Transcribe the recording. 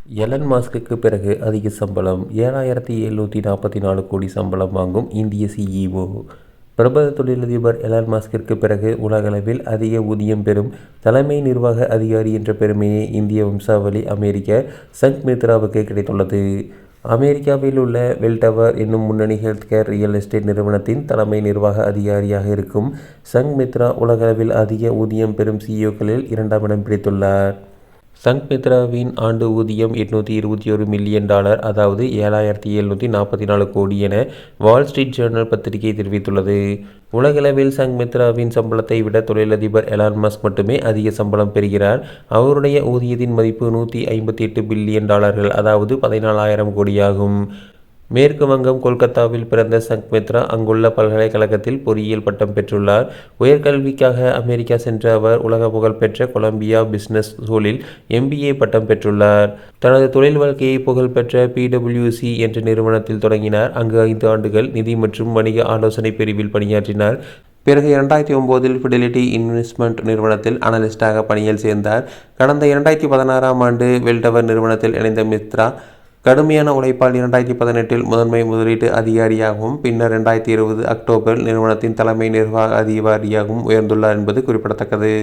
Elon மாஸ்குக்கு பிறகு அதிக சம்பளம் 7,744 கோடி சம்பளம் வாங்கும் இந்திய சிஇஓ. பிரபல தொழிலதிபர் எலன் மாஸ்கிற்கு பிறகு உலகளவில் அதிக ஊதியம் பெறும் தலைமை நிர்வாக அதிகாரி என்ற பெருமையை இந்திய வம்சாவளி அமெரிக்க சங்க் மித்ராவுக்கு கிடைத்துள்ளது. அமெரிக்காவில் உள்ள வெல்டவர் என்னும் முன்னணி ஹெல்த்கேர் ரியல் எஸ்டேட் நிறுவனத்தின் தலைமை நிர்வாக அதிகாரியாக இருக்கும் சங்க் மித்ரா உலகளவில் அதிக ஊதியம் பெறும் சிஇஓக்களில் 2ஆம் இடம் பிடித்துள்ளார். சங்க் மித்ராவின் ஆண்டு ஊதியம் $821 மில்லியன், அதாவது 7,744 கோடி என வால் ஸ்ட்ரீட் ஜேர்னல் பத்திரிகை தெரிவித்துள்ளது. உலகளவில் சங்க் மித்ராவின் சம்பளத்தை விட தொழிலதிபர் எலான் மஸ்க் மட்டுமே அதிக சம்பளம் பெறுகிறார். அவருடைய ஊதியத்தின் மதிப்பு $158 பில்லியன், அதாவது 14,000 கோடியாகும். மேற்கு வங்கம் கொல்கத்தாவில் பிறந்த சங்க் மித்ரா அங்குள்ள பல்கலைக்கழகத்தில் பொறியியல் பட்டம் பெற்றுள்ளார். உயர்கல்விக்காக அமெரிக்கா சென்ற அவர் உலக புகழ்பெற்ற கொலம்பியா பிசினஸ் ஸ்கூலில் MBA பட்டம் பெற்றுள்ளார். தனது தொழில் வாழ்க்கையை புகழ்பெற்ற PwC என்ற நிறுவனத்தில் தொடங்கினார். அங்கு 5 ஆண்டுகள் நிதி மற்றும் வணிக ஆலோசனை பிரிவில் பணியாற்றினார். பிறகு 2009இல் ஃபிடெலிட்டி இன்வெஸ்ட்மெண்ட் நிறுவனத்தில் அனலிஸ்டாக பணியில் சேர்ந்தார். கடந்த 2016ஆம் ஆண்டு வெல்டவர் நிறுவனத்தில் இணைந்த மித்ரா கடுமையான உழைப்பால் 2018இல் முதன்மை முதலீட்டு அதிகாரியாகவும் பின்னர் 2020 அக்டோபரில் நிறுவனத்தின் தலைமை நிர்வாக அதிகாரியாகவும் உயர்ந்துள்ளார் என்பது குறிப்பிடத்தக்கது.